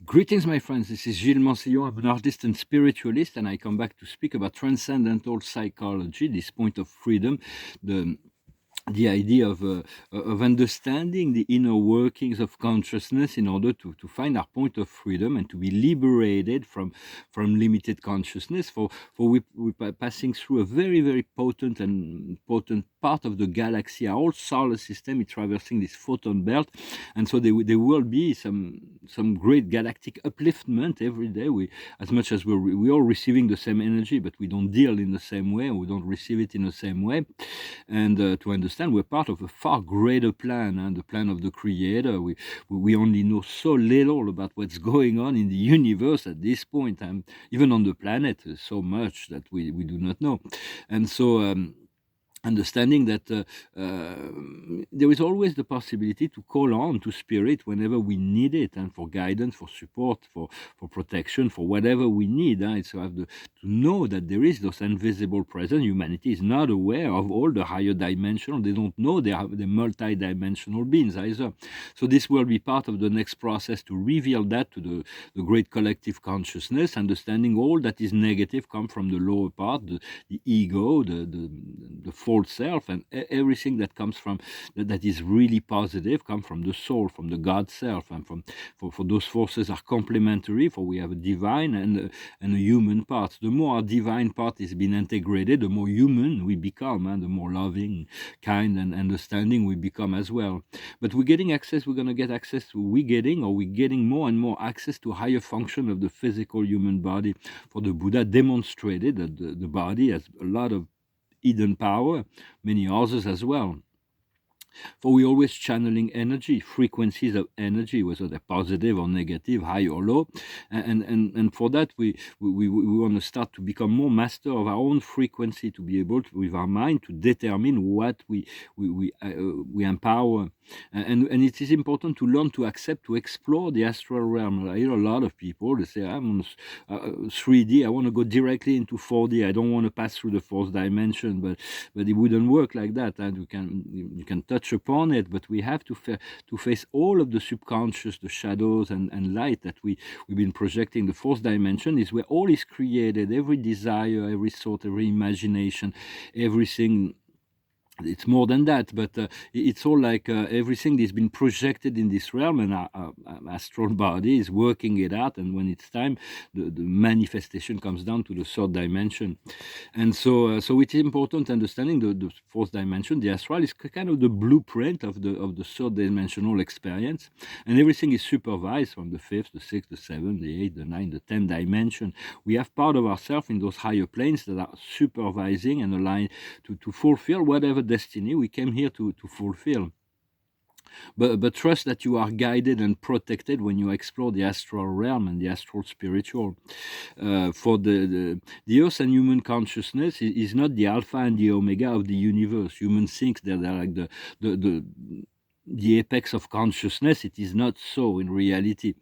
Greetings, my friends. This is Gilles Mansillon. I'm an artist and spiritualist, and I come back to speak about transcendental psychology, this point of freedom, the the idea of understanding the inner workings of consciousness in order to find our point of freedom and to be liberated from limited consciousness. We're passing through a very, very potent part of the galaxy. Our whole solar system is traversing this photon belt, and so there will be some great galactic upliftment every day. As much as we're all receiving the same energy, but we don't deal in the same way, and we don't receive it in the same way. And to understand we're part of a far greater plan, and the plan of the Creator. We only know so little about what's going on in the universe at this point, and even on the planet, there's so much that we do not know. And so understanding that there is always the possibility to call on to spirit whenever we need it, and for guidance, for support, for protection, for whatever we need. It's to have to know that there is this invisible presence. Humanity is not aware of all the higher dimensional. They don't know they are the multi-dimensional beings either. So this will be part of the next process to reveal that to the great collective consciousness, understanding all that is negative come from the lower part, the ego, the false self, and everything that comes from that is really positive come from the soul, from the God self, and for those forces are complementary. For we have a divine and a human part. The more our divine part is being integrated, the more human we become, and the more loving, kind, and understanding we become as well. But we're getting access. We're going to get access to we're getting more and more access to higher function of the physical human body. For the Buddha demonstrated that the body has a lot of hidden power, many others as well. For we're always channeling energy, frequencies of energy, whether they're positive or negative, high or low. And for that, we want to start to become more master of our own frequency, to be able to, with our mind, to determine what we empower. And it is important to learn to accept, to explore the astral realm. I hear a lot of people, they say, I'm on 3D, I want to go directly into 4D, I don't want to pass through the fourth dimension, but it wouldn't work like that. And you can touch upon it, but we have to face all of the subconscious, the shadows and light that we've been projecting. The fourth dimension is where all is created, every desire, every thought, every imagination, everything. It's more than that, but it's all like everything that's been projected in this realm, and our astral body is working it out, and when it's time, the manifestation comes down to the third dimension. And so it is important understanding the fourth dimension. The astral is kind of the blueprint of the third dimensional experience, and everything is supervised from the fifth, the sixth, the seventh, the eighth, the ninth, the 10th dimension. We have part of ourselves in those higher planes that are supervising and aligned to fulfill whatever destiny we came here to fulfill. But trust that you are guided and protected when you explore the astral realm and the astral spiritual. For the earth and human consciousness is not the alpha and the omega of the universe. Humans think that they're like the apex of consciousness. It is not so in reality,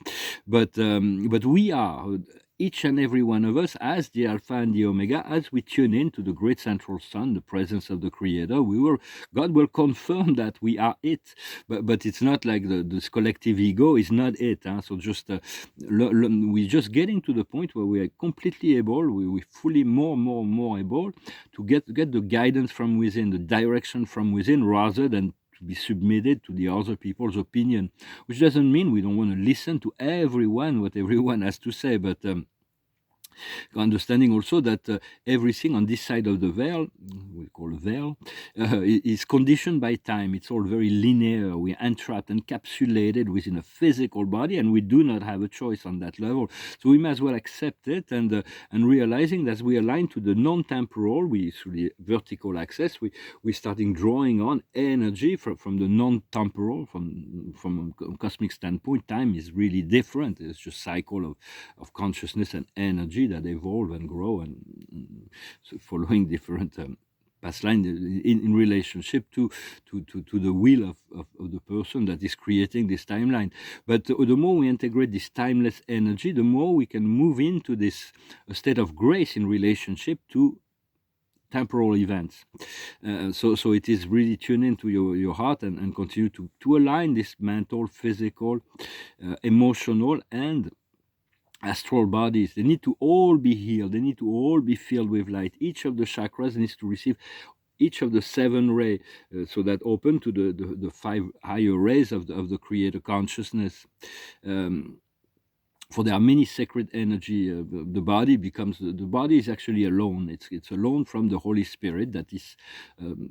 but we are, each and every one of us, as the alpha and the omega. As we tune in to the great central sun, the presence of the Creator, God will confirm that we are it. But it's not like this collective ego is not it. So just we're just getting to the point where we are completely able, we're fully more able to get the guidance from within, the direction from within, rather than to be submitted to the other people's opinion, which doesn't mean we don't want to listen to everyone, what everyone has to say, but understanding also that everything on this side of the veil, we call veil, is conditioned by time. It's all very linear. We're entrapped, encapsulated within a physical body, and we do not have a choice on that level. So we may as well accept it, and realizing that we align to the non-temporal, through the vertical axis, we're starting drawing on energy from the non-temporal. From a cosmic standpoint, time is really different. It's just cycle of consciousness and energy that evolve and grow, and so following different past line in relationship to the will of the person that is creating this timeline. But the more we integrate this timeless energy, the more we can move into this state of grace in relationship to temporal events. So it is really tune into your heart and continue to align this mental, physical, emotional, and astral bodies. They need to all be healed. They need to all be filled with light. Each of the chakras needs to receive each of the 7 ray, so that open to the 5 higher rays of the creator consciousness. Um, for there are many sacred energy. The body becomes the body is actually alone. It's alone from the Holy Spirit that is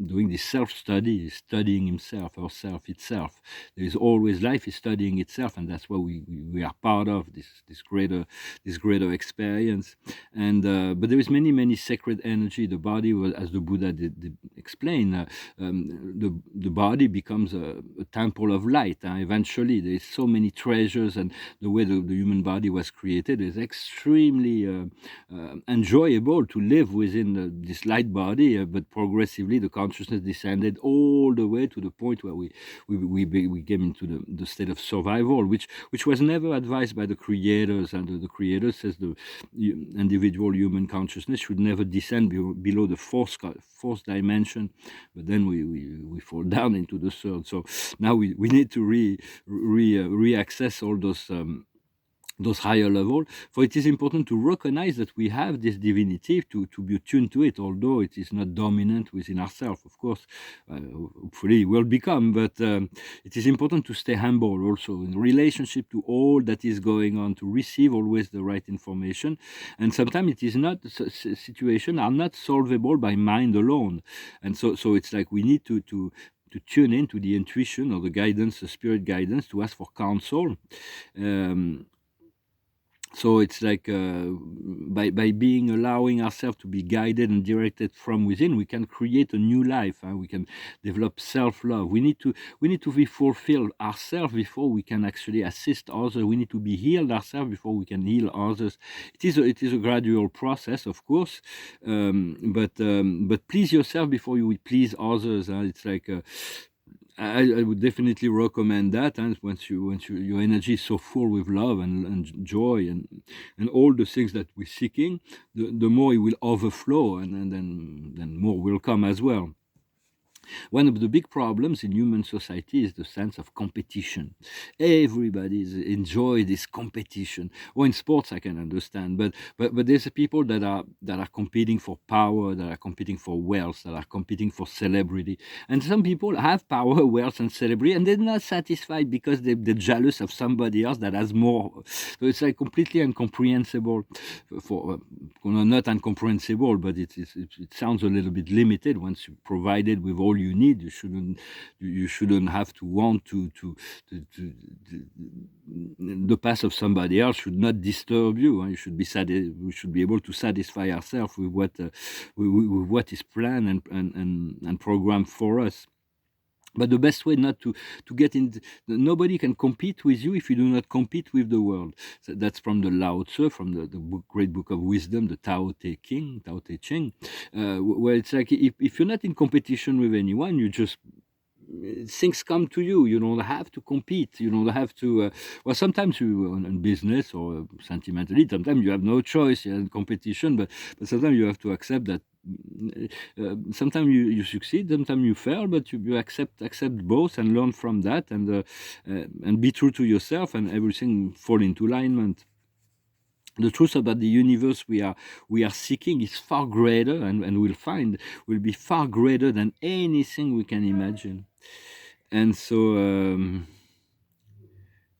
doing this self-study, is studying himself, herself, itself. There is always life is studying itself, and that's what we are part of this greater experience. And but there is many sacred energy. The body was, as the Buddha did explain, the body becomes a temple of light. Eventually, there is so many treasures, and the way the human body was created is extremely enjoyable to live within this light body, but progressively the consciousness descended all the way to the point where we came into the state of survival, which was never advised by the creators. And the creator says the individual human consciousness should never descend below the fourth dimension, but then we fall down into the third. So now we need to reaccess all those higher level. For it is important to recognize that we have this divinity, to be attuned to it, although it is not dominant within ourselves. Of course, hopefully it will become, but it is important to stay humble also in relationship to all that is going on, to receive always the right information. And sometimes it is not, situations are not solvable by mind alone. And so it's like we need to tune in to the intuition or the guidance, the spirit guidance, to ask for counsel. So it's like by being allowing ourselves to be guided and directed from within, we can create a new life. We can develop self-love. We need to be fulfilled ourselves before we can actually assist others. We need to be healed ourselves before we can heal others. It is a gradual process, of course, but please yourself before you will please others. It's like I would definitely recommend that. And once your energy is so full with love and joy and all the things that we're seeking, the more it will overflow, and then more will come as well. One of the big problems in human society is the sense of competition. Everybody enjoy this competition. Or in sports, I can understand, but there's people that are competing for power, that are competing for wealth, that are competing for celebrity. And some people have power, wealth, and celebrity, and they're not satisfied because they're jealous of somebody else that has more. So it's like completely incomprehensible. Not incomprehensible, but it sounds a little bit limited. Once you're provided with all you need, you shouldn't have to want to the path of somebody else should not disturb you. You should be we should be able to satisfy ourselves with what is planned and programmed for us. But the best way not to get in, nobody can compete with you if you do not compete with the world. So that's from the Lao Tzu, from the great book of wisdom, the Tao Te Ching, where it's like if you're not in competition with anyone, you just things come to you. You don't have to compete. You don't have to. Well, sometimes you in business or sentimentally, sometimes you have no choice. You're in competition, but sometimes you have to accept that. Sometimes you succeed, sometimes you fail, but you accept both and learn from that, and be true to yourself, and everything fall into alignment. The truth about the universe we are seeking is far greater, and will be far greater than anything we can imagine. And so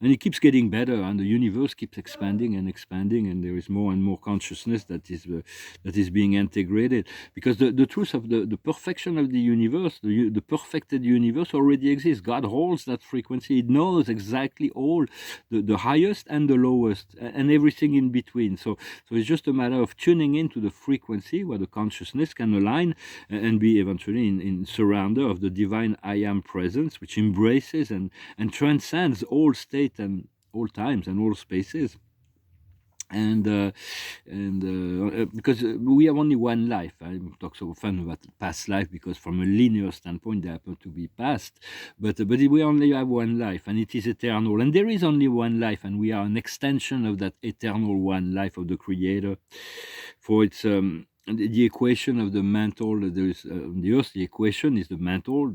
and it keeps getting better, and the universe keeps expanding and expanding, and there is more and more consciousness that is being integrated, because the truth of the perfection of the universe, the perfected universe already exists. God holds that frequency. It knows exactly all the highest and the lowest and everything in between. So it's just a matter of tuning into the frequency where the consciousness can align and be eventually in surrender of the divine I am presence, which embraces and transcends all states and all times and all spaces. And because we have only one life. I talk so often about past life because from a linear standpoint they happen to be past, but we only have one life, and it is eternal, and there is only one life, and we are an extension of that eternal one life of the Creator. For it's the equation of the mental, there is the earth, the equation is the mental,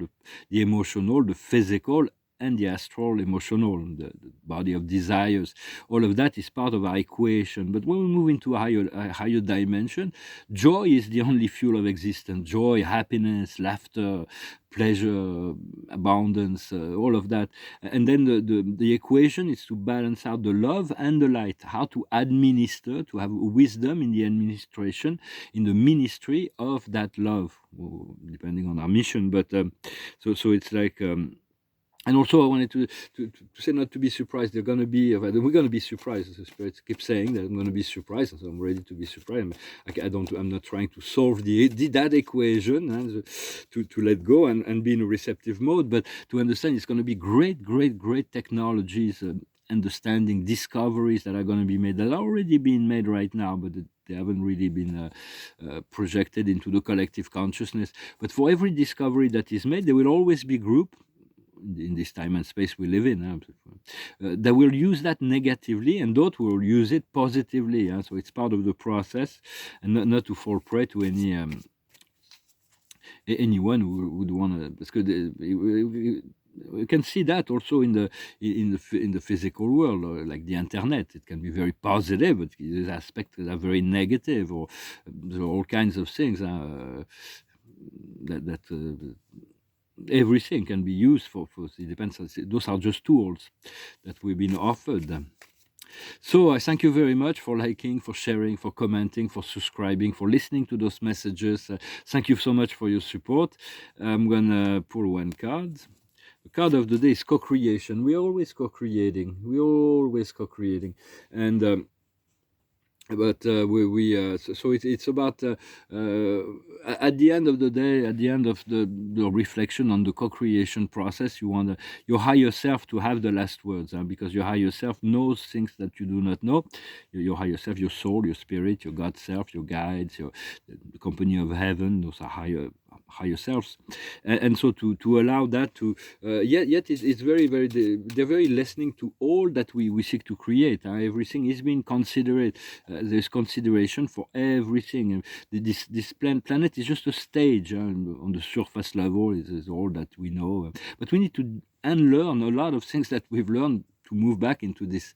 the emotional, the physical, and the astral emotional, the body of desires. All of that is part of our equation. But when we move into a higher dimension, joy is the only fuel of existence. Joy, happiness, laughter, pleasure, abundance, all of that. And then the equation is to balance out the love and the light, how to administer, to have wisdom in the administration, in the ministry of that love, depending on our mission. But so it's like, and also I wanted to say, not to be surprised. We're going to be surprised. The spirits keep saying that I'm going to be surprised, so I'm ready to be surprised. I'm not trying to solve that equation, to let go and be in a receptive mode, but to understand it's going to be great technologies, understanding, discoveries that are going to be made, that are already being made right now, but they haven't really been projected into the collective consciousness. But for every discovery that is made, there will always be group in this time and space we live in, that will use that negatively, and those will use it positively. So it's part of the process, and not to fall prey to anyone who would want to. Because we can see that also in the physical world, like the internet. It can be very positive, but there's aspects that are very negative, or there are all kinds of things that everything can be used for. It depends. Those are just tools that we've been offered. So I thank you very much for liking, for sharing, for commenting, for subscribing, for listening to those messages. Thank you so much for your support. I'm gonna pull one card. The card of the day is co-creation. We're always co-creating. And but so it's about at the end of the day, at the end of the reflection on the co-creation process, you want your higher self to have the last words, because your higher self knows things that you do not know. Your higher self, your soul, your spirit, your God self, your guides, the company of heaven, those are higher selves, and so to allow that to yet it's very they're very listening to all that we seek to create. Everything is being considerate. There's consideration for everything. And this planet is just a stage. On the surface level is all that we know, but we need to unlearn a lot of things that we've learned to move back into this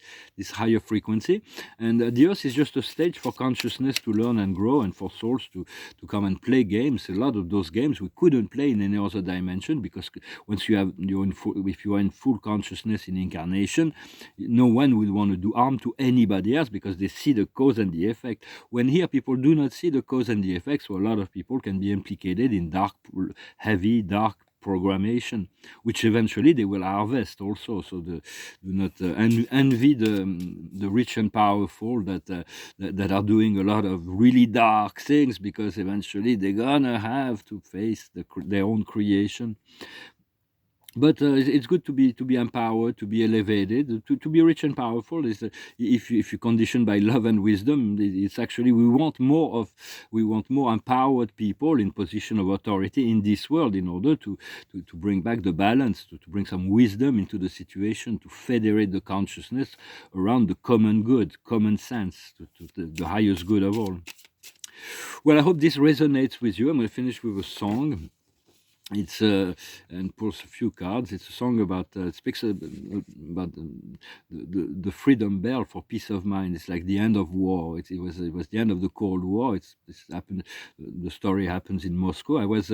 higher frequency. And the earth is just a stage for consciousness to learn and grow, and for souls to come and play games. A lot of those games we couldn't play in any other dimension, because once if you are in full consciousness in incarnation, no one would want to do harm to anybody else, because they see the cause and the effect. When here people do not see the cause and the effects, so a lot of people can be implicated in heavy dark programmation, which eventually they will harvest also. So do not envy the rich and powerful that are doing a lot of really dark things, because eventually they're gonna have to face their own creation. But it's good to be empowered, to be elevated, to be rich and powerful. Is if you condition by love and wisdom, it's actually we want more empowered people in position of authority in this world, in order to bring back the balance, to bring some wisdom into the situation, to federate the consciousness around the common good, common sense, to the highest good of all. Well, I hope this resonates with you. I'm going to finish with a song. It's and pulls a few cards. It's a song about speaks about the freedom bell for peace of mind. It's like the end of war. It was the end of the Cold War. It's happened. The story happens in Moscow. I was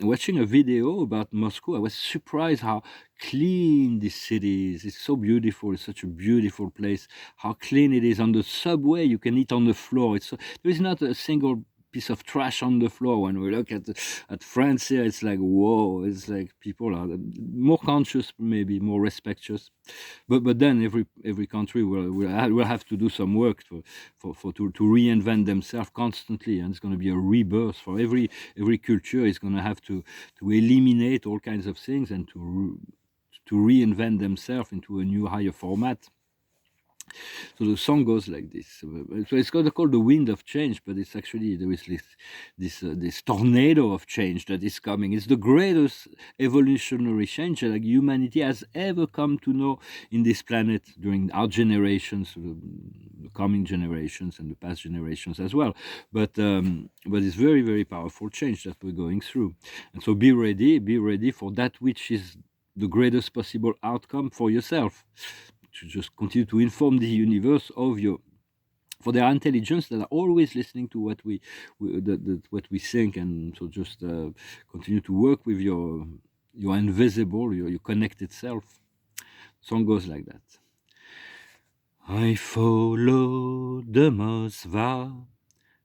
watching a video about Moscow. I was surprised how clean this city is. It's so beautiful. It's such a beautiful place. How clean it is. On the subway, you can eat on the floor. There is not a single piece of trash on the floor. When we look at France here, it's like, whoa. It's like people are more conscious, maybe more respectful. But then every country will have to do some work to reinvent themselves constantly, and it's going to be a rebirth for every culture. Is going to have to eliminate all kinds of things, and to reinvent themselves into a new higher format. So the song goes like this. So it's called the wind of change, but it's actually, there is this tornado of change that is coming. It's the greatest evolutionary change that humanity has ever come to know in this planet during our generations, the coming generations, and the past generations as well. But it's very powerful change that we're going through, and so be ready for that which is the greatest possible outcome for yourself, to just continue to inform the universe of your, for their intelligence that are always listening to what what we think, and so just continue to work with your invisible, your connected self. Song goes like that. I followed the Mosva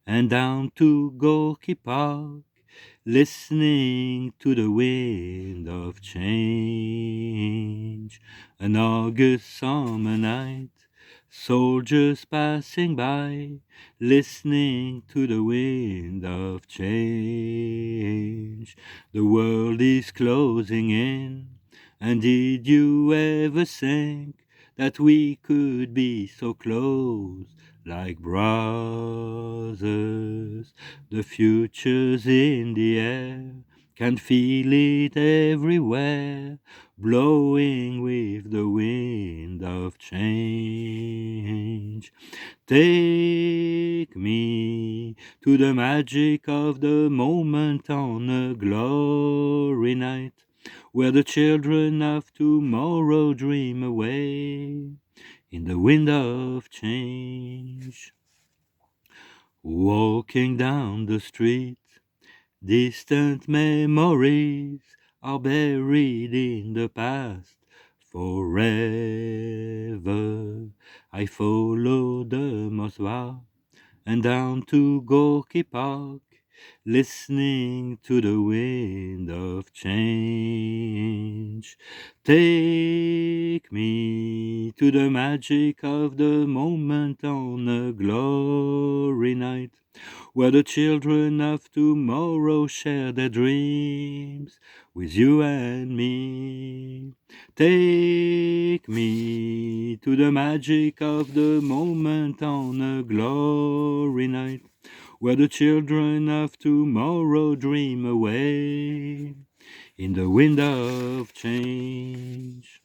and down to Gorky Park, listening to the wind of change. An August summer night, soldiers passing by, listening to the wind of change. The world is closing in, and did you ever think that we could be so close, like brothers? The future's in the air, can feel it everywhere, blowing with the wind of change. Take me to the magic of the moment on a glory night, where the children of tomorrow dream away in the wind of change. Walking down the street, distant memories are buried in the past forever. I follow the Moswa and down to Gorky Park, listening to the wind of change. Take me to the magic of the moment on a glory night, where the children of tomorrow share their dreams with you and me. Take me to the magic of the moment on a glory night, where the children of tomorrow dream away in the wind of change.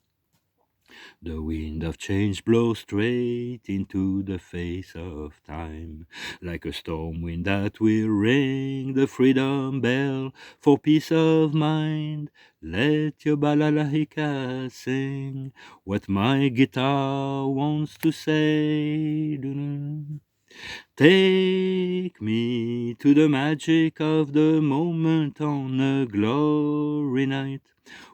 The wind of change blows straight into the face of time, like a storm wind that will ring the freedom bell for peace of mind. Let your balalaika sing what my guitar wants to say. Take me to the magic of the moment on a glory night,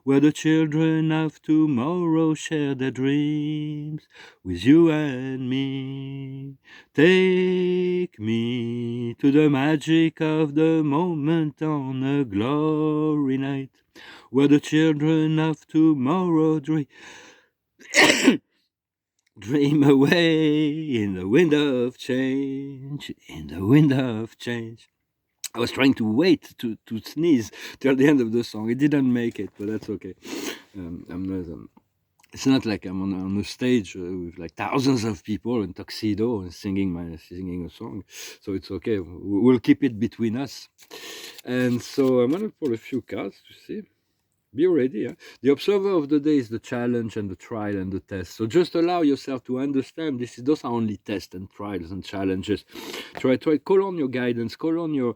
where the children of tomorrow share their dreams with you and me. Take me to the magic of the moment on a glory night, where the children of tomorrow dream away in the wind of change, in the wind of change. I was trying to wait to sneeze till the end of the song. It didn't make it, but that's okay. I'm not. It's not like I'm on a stage with like thousands of people in tuxedo and singing a song, so it's okay. We'll keep it between us. And so I'm gonna pull a few cards to see. Be ready. Huh? The observer of the day is the challenge and the trial and the test. So just allow yourself to understand those are only tests and trials and challenges. Try call on your guidance, call on your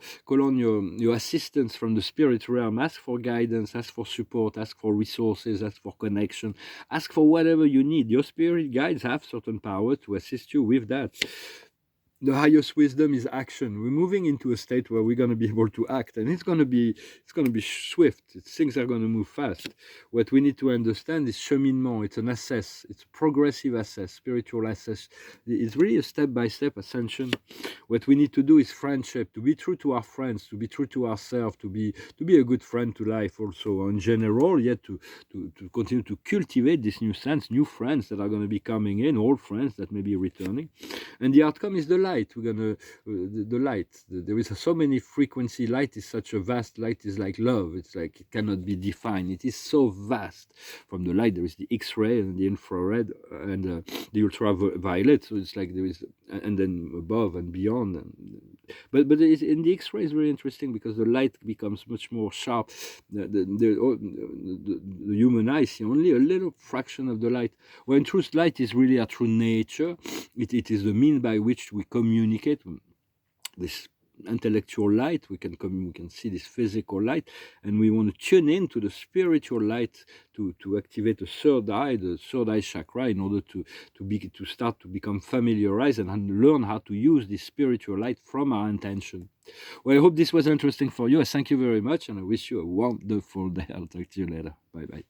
assistance from the spirit realm. Ask for guidance, ask for support, ask for resources, ask for connection, ask for whatever you need. Your spirit guides have certain power to assist you with that. The highest wisdom is action. We're moving into a state where we're going to be able to act, and it's going to be swift. Things are going to move fast. What we need to understand is cheminement. It's an assess. It's progressive assess, spiritual assess. It's really a step-by-step ascension. What we need to do is friendship, to be true to our friends, to be true to ourselves, to be a good friend to life also in general, yet to continue to cultivate this new sense, new friends that are going to be coming in, old friends that may be returning. And the outcome is the light. We're gonna the light. There is so many frequency. Light is such a vast. Light is like love. It's like it cannot be defined. It is so vast. From the light, there is the X-ray and the infrared and the ultraviolet. So it's like there is, and then above and beyond. But in the X-ray is very interesting because the light becomes much more sharp. The human eye see only a little fraction of the light. When in truth, light is really our true nature. It is the mean by which we communicate. This intellectual light. We can see this physical light, and we want to tune in to the spiritual light to activate the third eye chakra, in order to start to become familiarized and learn how to use this spiritual light from our intention. Well, I hope this was interesting for you. I thank you very much, and I wish you a wonderful day. I'll talk to you later. Bye bye.